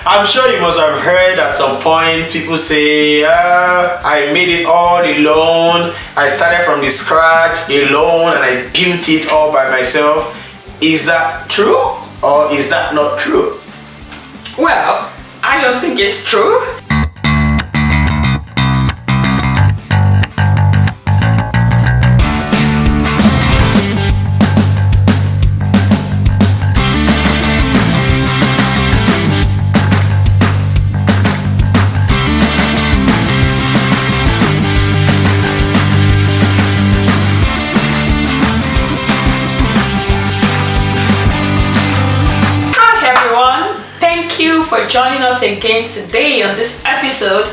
I'm sure you must have heard at some point people say, I made it all alone. I started from the scratch alone and I built it all by myself. Is that true or is that not true? Well, I don't think it's true. For joining us again today on this episode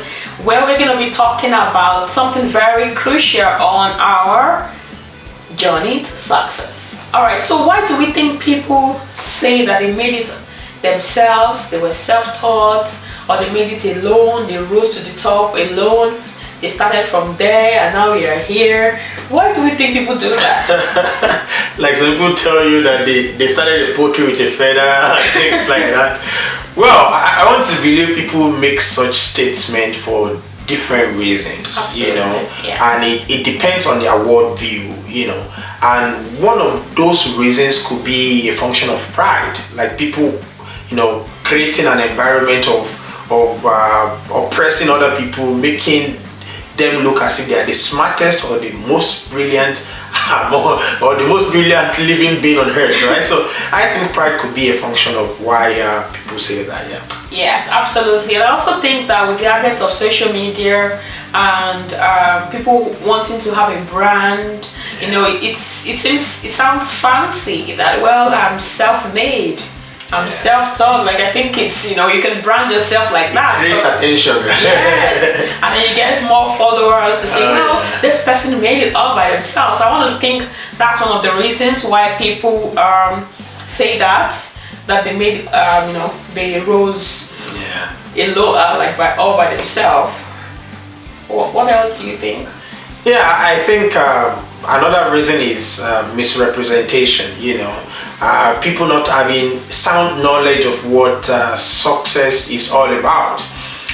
where we're going to be talking about something very crucial on our journey to success. Alright, so why do we think people say that they made it themselves, they were self-taught, or they made it alone, they rose to the top alone, they started from there and now we are here? Why do we think people do that? Like some people tell you that they started the poetry with a feather and things like that. Well, I want to believe people make such statements for different reasons. Absolutely. You know, yeah. And it depends on their worldview, you know. And one of those reasons could be a function of pride, like people, you know, creating an environment of oppressing other people, making them look as if they are the smartest or the most brilliant or the most brilliant living being on earth, right? So I think pride could be a function of why people say that. Yes, absolutely. I also think that with the advent of social media and people wanting to have a brand, you know, it sounds fancy that, well, I'm self-made, I'm self-taught. Like, I think it's, you know, you can brand yourself like that. Great attention. Yes, and then you get more followers to say, well, this person made it all by themselves. So I want to think that's one of the reasons why people say that they made, you know, they rose like all by themselves. What else do you think? Yeah, I think another reason is misrepresentation, you know. People not having sound knowledge of what success is all about.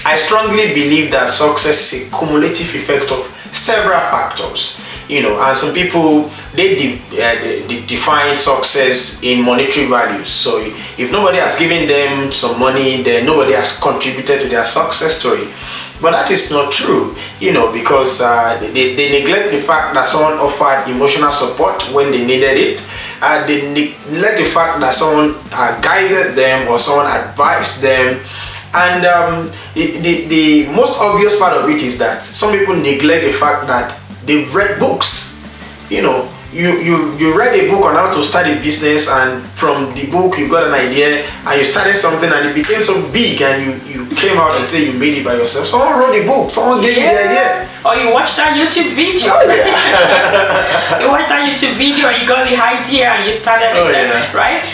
I strongly believe that success is a cumulative effect of several factors, you know, and some people they define success in monetary values. So if nobody has given them some money, then nobody has contributed to their success story. But that is not true, you know, because they neglect the fact that someone offered emotional support when they needed it. They neglect the fact that someone guided them or someone advised them. And the most obvious part of it is that some people neglect the fact that they've read books. You know, you read a book on how to start a business, and from the book you got an idea and you started something and it became so big and you came out and say you made it by yourself. Someone wrote a book, someone gave you the idea. Or you watched that YouTube video. Oh, yeah. You watched that YouTube video and you got the idea and you started it, right?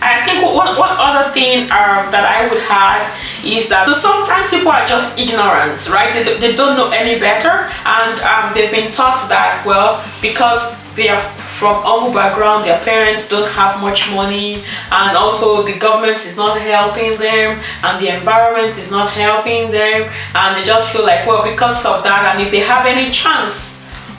I think one other thing that I would add is that sometimes people are just ignorant, right? They don't know any better, and they've been taught that, well, because they are from humble background, their parents don't have much money, and also the government is not helping them, and the environment is not helping them, and they just feel like, well, because of that, and if they have any chance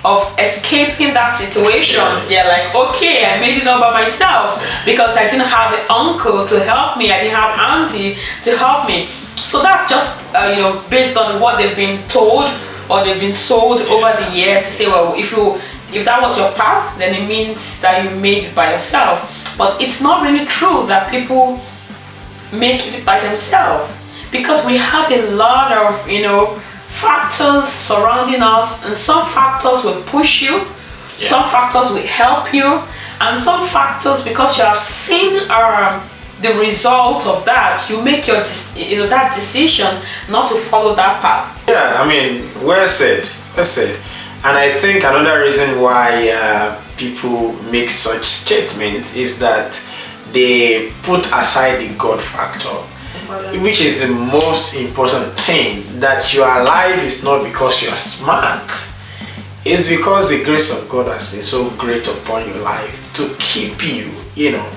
of escaping that situation, they're like, okay, I made it all by myself because I didn't have an uncle to help me, I didn't have auntie to help me. So that's just you know, based on what they've been told or they've been sold over the years to say, well, if that was your path, then it means that you made it by yourself. But it's not really true that people make it by themselves, because we have a lot of, you know, factors surrounding us, and some factors will push you, some factors will help you, and some factors, because you have seen the result of that, you make your that decision not to follow that path. Yeah, I mean, well said. And I think another reason why people make such statements is that they put aside the God factor, which is the most important thing. That you are alive is not because you are smart. It's because the grace of God has been so great upon your life to keep you, you know.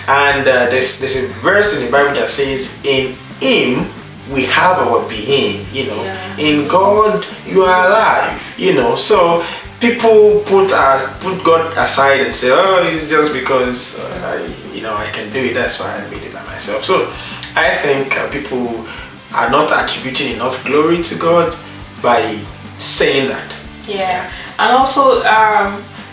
And there's a verse in the Bible that says, in Him we have our being, Yeah. In God you are alive, so people put God aside and say, oh, it's just because I can do it, that's why I made it by myself. So I think people are not attributing enough glory to God by saying that. Yeah, and also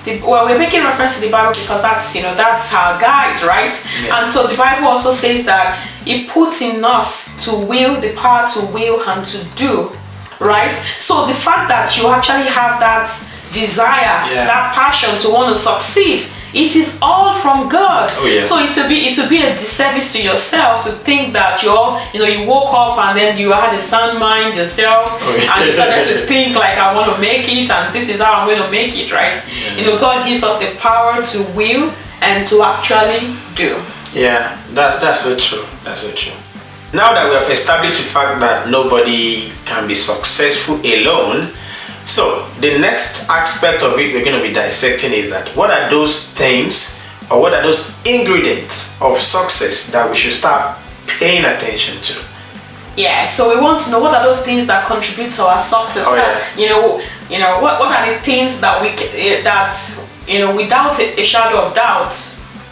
we're making reference to the Bible because that's our guide, right? Yeah. And so the Bible also says that it puts in us to will, the power to will and to do, right? So the fact that you actually have that desire, that passion to want to succeed, it is all from God. Oh, yeah. So it will be a disservice to yourself to think that you woke up and then you had a sound mind yourself, and you started to think like, I want to make it and this is how I'm going to make it, right? Yeah. God gives us the power to will and to actually do. Yeah, that's so true. That's so true. Now that we have established the fact that nobody can be successful alone, so the next aspect of it we're going to be dissecting is that what are those things or what are those ingredients of success that we should start paying attention to? Yeah, so we want to know what are those things that contribute to our success. Oh, yeah. What are the things that without a shadow of doubt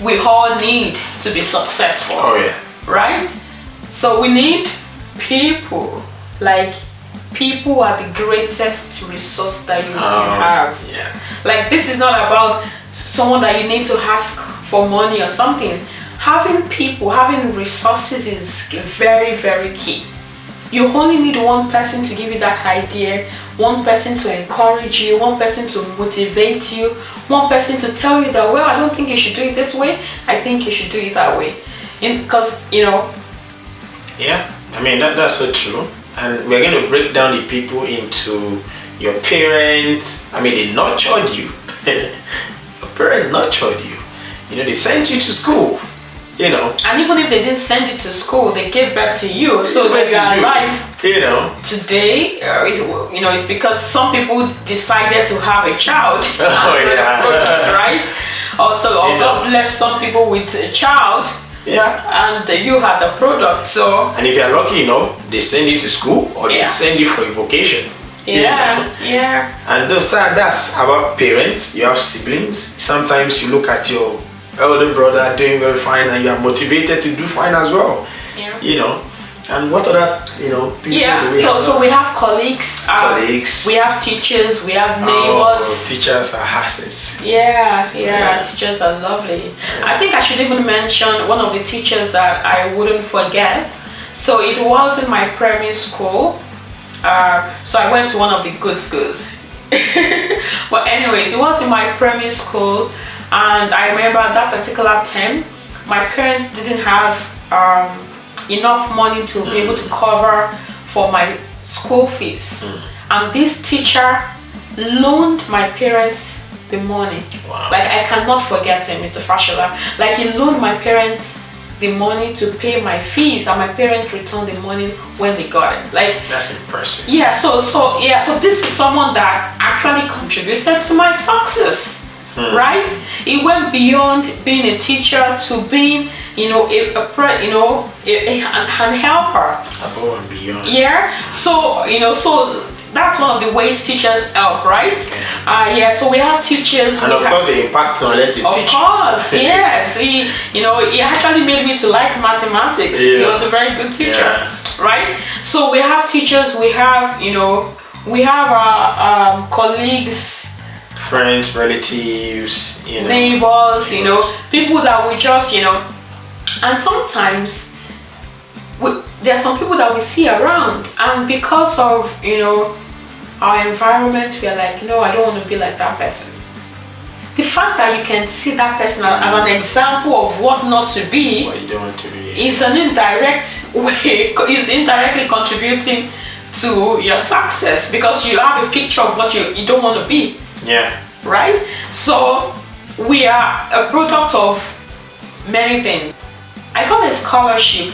we all need to be successful. Oh yeah. Right? So we need people. Like, people are the greatest resource that you can have. Yeah. Like, this is not about someone that you need to ask for money or something. Having people, having resources is very, very key. You only need one person to give you that idea, one person to encourage you, one person to motivate you, one person to tell you that, well, I don't think you should do it this way, I think you should do it that way. Because, Yeah, I mean, that's so true. And we're going to break down the people into your parents. I mean, they nurtured you. Your parents nurtured you. They sent you to school. And even if they didn't send you to school, they gave birth to you, so that you are alive. Today, it's because some people decided to have a child. Right? Also, God bless some people with a child. Yeah. And you had the product. So. And if you're lucky enough, they send you to school or they send you for a vocation. Yeah. And that's about parents. You have siblings. Sometimes you look at your elder brother doing very fine and you are motivated to do fine as well. Yeah. And what other people do we have? So we have colleagues, we have teachers, we have neighbors. Teachers are assets. Yeah, teachers are lovely. Yeah. I think I should even mention one of the teachers that I wouldn't forget. So it was in my primary school. So I went to one of the good schools. But anyways, it was in my primary school. And I remember that particular term, my parents didn't have enough money to be able to cover for my school fees. And this teacher loaned my parents the money. Wow. Like, I cannot forget him, Mr. Fashola. Like, he loaned my parents the money to pay my fees, and my parents returned the money when they got it. Like, that's impressive. Yeah, so this is someone that actually contributed to my success. Right? It went beyond being a teacher to being, an helper. Above and beyond. Yeah. So that's one of the ways teachers help, right? So we have teachers. And of course, the impact on the teacher. Of course, yes. He actually made me to like mathematics. Yeah. He was a very good teacher, right? So we have teachers. We have our colleagues, friends, relatives, neighbors, people that we just, and sometimes there are some people that we see around, and because of, our environment, we are like, no, I don't want to be like that person. The fact that you can see that person as an example of what not to be, what you don't want to be, is an indirect way, is indirectly contributing to your success, because you have a picture of what you don't want to be. Yeah. Right? So we are a product of many things. I got a scholarship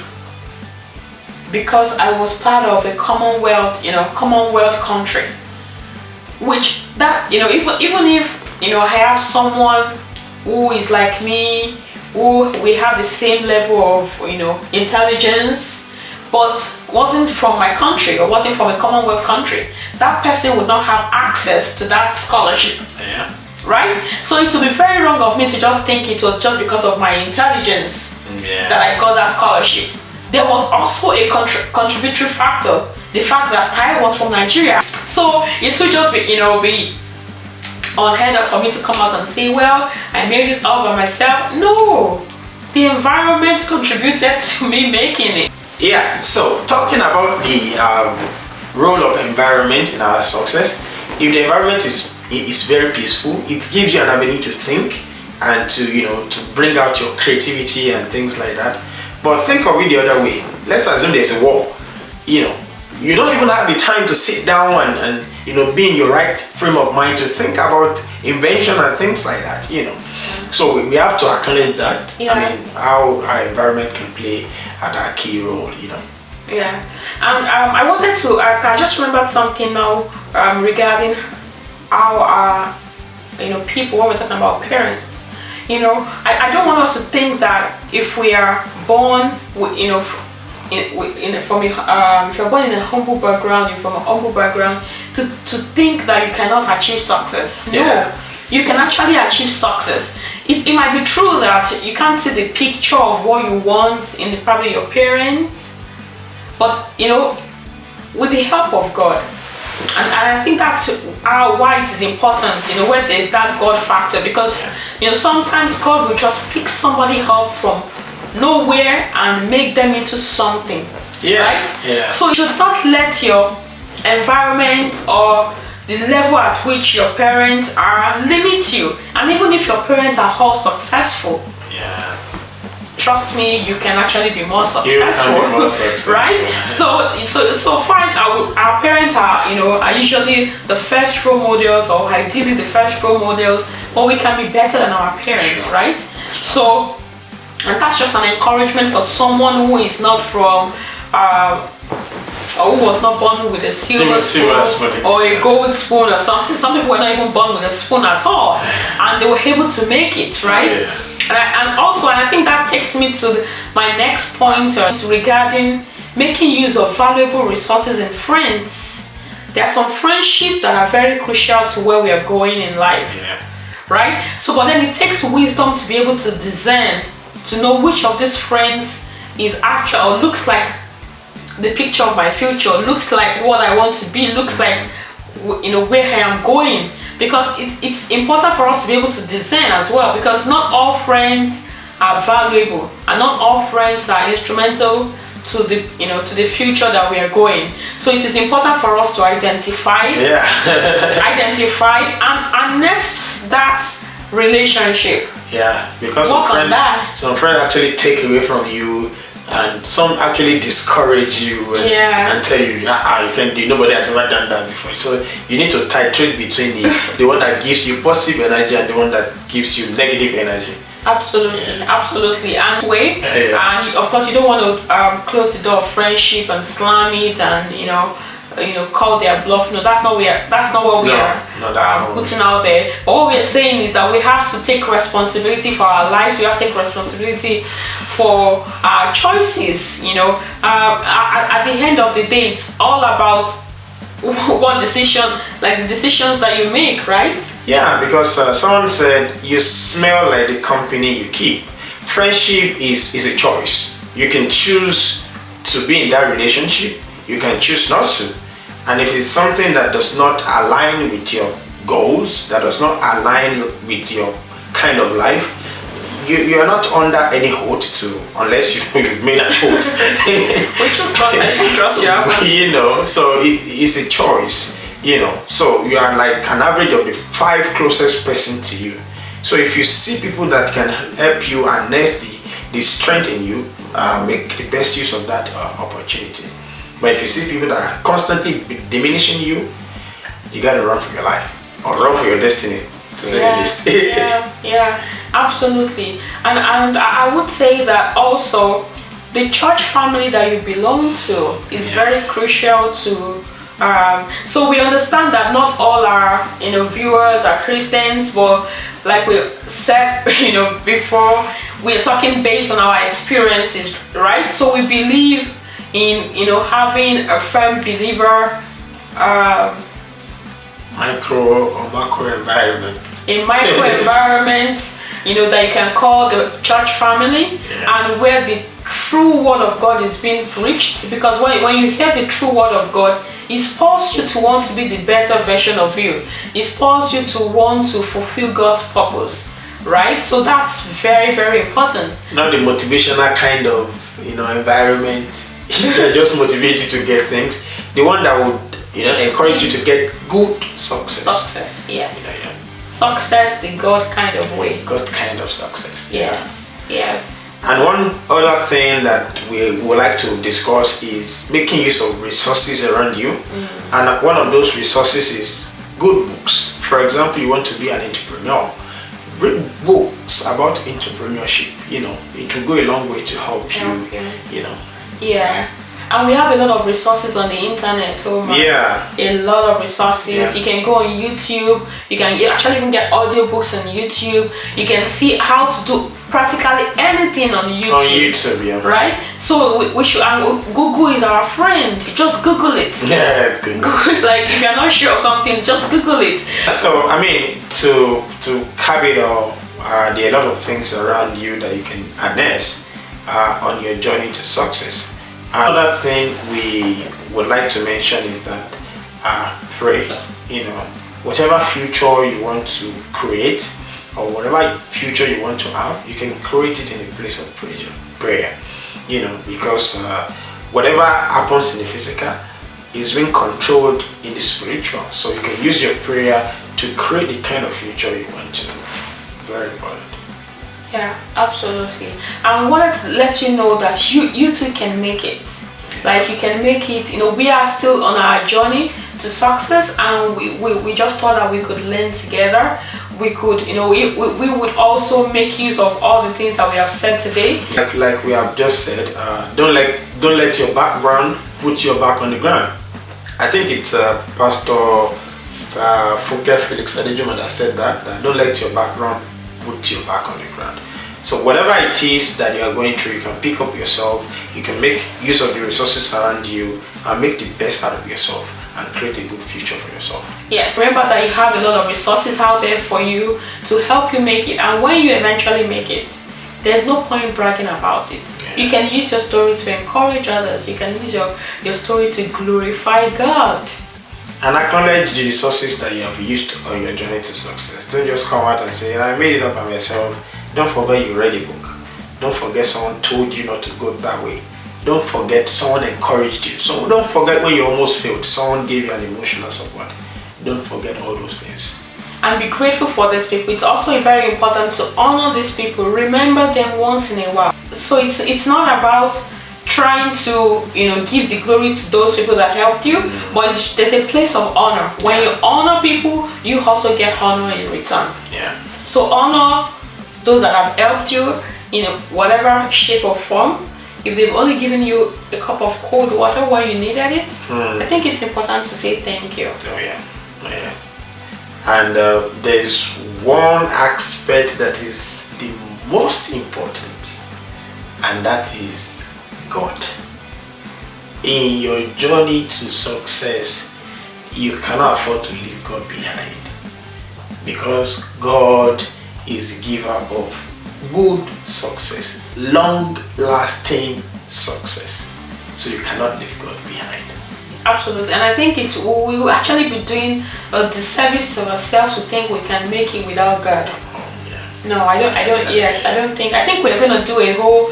because I was part of a Commonwealth country. Which that, even if I have someone who is like me, who we have the same level of intelligence, but wasn't from my country or wasn't from a Commonwealth country, that person would not have access to that scholarship. Yeah. Right? So it would be very wrong of me to just think it was just because of my intelligence that I got that scholarship. There was also a contributory factor, the fact that I was from Nigeria. So it would just be, be unheard of for me to come out and say, well, I made it all by myself. No, the environment contributed to me making it. Yeah, so talking about the role of environment in our success, if the environment is very peaceful, it gives you an avenue to think and to to bring out your creativity and things like that. But think of it the other way. Let's assume there's a war. You don't even have the time to sit down and be in your right frame of mind to think about invention and things like that. So we have to acknowledge that. I mean, how our environment can play a key role. Yeah, and I wanted to. I just remembered something now regarding our people, when we're talking about parents. I don't want us to think that if we are born with, if you're born in a humble background, you're from a humble background, to think that you cannot achieve success. No, you can actually achieve success. It might be true that you can't see the picture of what you want in probably your parents, but with the help of God. And I think that's why it is important, when there's that God factor, because sometimes God will just pick somebody up from nowhere and make them into something, right? Yeah. So you should not let your environment or the level at which your parents are limit you. And even if your parents are all successful, trust me, you can actually be more successful, right? So fine. Our parents are usually the first role models, or ideally the first role models, but we can be better than our parents, right? So, and that's just an encouragement for someone who is not from or who was not born with a silver spoon or a gold spoon or something. Some people were not even born with a spoon at all, and they were able to make it, right? And I think that takes me to my next point regarding making use of valuable resources and friends. There are some friendships that are very crucial to where we are going in life, right? So, but then it takes wisdom to be able to discern, to know which of these friends is actual or looks like the picture of my future, looks like what I want to be, looks like where I am going. Because it's important for us to be able to discern as well, because not all friends are valuable and not all friends are instrumental to the to the future that we are going. So it is important for us to identify and harness that relationship. Because some friends actually take away from you, and some actually discourage you and tell you, you can do, nobody has ever done that before. So you need to titrate between the one that gives you positive energy and the one that gives you negative energy. Absolutely. And and of course you don't want to close the door of friendship and slam it and call their bluff. No, that's not what we are putting out there. But what we are saying is that we have to take responsibility for our lives. We have to take responsibility for our choices. At the end of the day, it's all about what decision, like the decisions that you make, right? Yeah, because someone said you smell like the company you keep. Friendship is a choice. You can choose to be in that relationship. You can choose not to. And if it's something that does not align with your goals, that does not align with your kind of life, you are not under any oath to, unless you've made an oath. Which of course I trust you. So it's a choice. So you are like an average of the 5 closest person to you. So if you see people that can help you and the strength in you, make the best use of that opportunity. But if you see people that are constantly diminishing you, you gotta run for your life or run for your destiny, to say the least. Absolutely. And I would say that also the church family that you belong to is very crucial to. So we understand that not all our viewers are Christians, but like we said before, we are talking based on our experiences, right? So we believe in having a firm believer micro or macro environment. A micro environment, that you can call the church family, and where the true word of God is being preached. Because when you hear the true word of God, it spurs you to want to be the better version of you. It spurs you to want to fulfill God's purpose, right? So that's very, very important. Not the motivational kind of environment that just motivates you to get things. The one that would encourage you to get good success. Success, yes. Success the God kind of way. God kind of success. Yes, yes. And one other thing that we would like to discuss is making use of resources around you. And one of those resources is good books. For example, you want to be an entrepreneur. Read books about entrepreneurship. It will go a long way to help you. Yeah. And we have a lot of resources on the internet. A lot of resources. You can go on YouTube. You can actually even get audiobooks on YouTube. You can see how to do practically anything on YouTube. Right? So we should, and Google is our friend. Just Google it. Yeah, it's good. Like if you're not sure of something, just Google it. So to cap it all, there are a lot of things around you that you can harness on your journey to success. Another thing we would like to mention is that pray. Whatever future you want to create or whatever future you want to have, you can create it in a place of prayer. Because whatever happens in the physical is being controlled in the spiritual. So you can use your prayer to create the kind of future you want to. Very important. Yeah, absolutely. And we wanted to let you know that you too can make it. Like you can make it. We are still on our journey to success, and we just thought that we could learn together. We could, we would also make use of all the things that we have said today. Like we have just said, don't let your background put your back on the ground. I think it's Pastor Funke Felix Adejuma that said that don't let your background put your back on the ground. So whatever it is that you are going through, you can pick up yourself, you can make use of the resources around you and make the best out of yourself and create a good future for yourself. Yes, remember that you have a lot of resources out there for you to help you make it, and when you eventually make it, there's no point bragging about it. You can use your story to encourage others. You can use your story to glorify God. And acknowledge the resources that you have used on your journey to success. Don't just come out and say, I made it up by myself. Don't forget you read a book. Don't forget someone told you not to go that way. Don't forget someone encouraged you. So don't forget when you almost failed. Someone gave you an emotional support. Don't forget all those things. And be grateful for these people. It's also very important to honor these people. Remember them once in a while. So it's not about trying to give the glory to those people that helped you, but there's a place of honor. When you honor people, you also get honor in return. So honor those that have helped you in whatever shape or form. If they've only given you a cup of cold water while you needed it, I think it's important to say thank you. And there's one aspect that is the most important, and that is God. In your journey to success, you cannot afford to leave God behind, because God is the giver of good success, long-lasting success. So you cannot leave God behind. Absolutely, and I think we will actually be doing a disservice to ourselves to think we can make it without God. No, I don't. Yes, I don't think. I think we're gonna do a whole,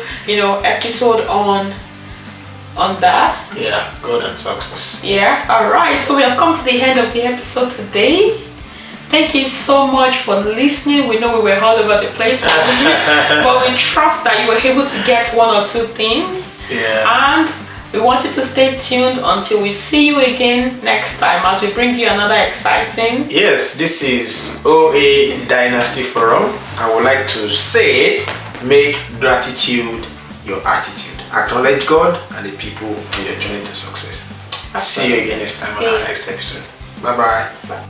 episode on that. Yeah, God and success. Yeah. All right. So we have come to the end of the episode today. Thank you so much for listening. We know we were all over the place, but we trust that you were able to get one or two things. And we want you to stay tuned until we see you again next time as we bring you another exciting. Yes, this is OA-Dynasty Forum. I would like to say, make gratitude your attitude. Acknowledge God and the people on your journey to success. Absolutely. See you again next time on our next episode. Bye-bye.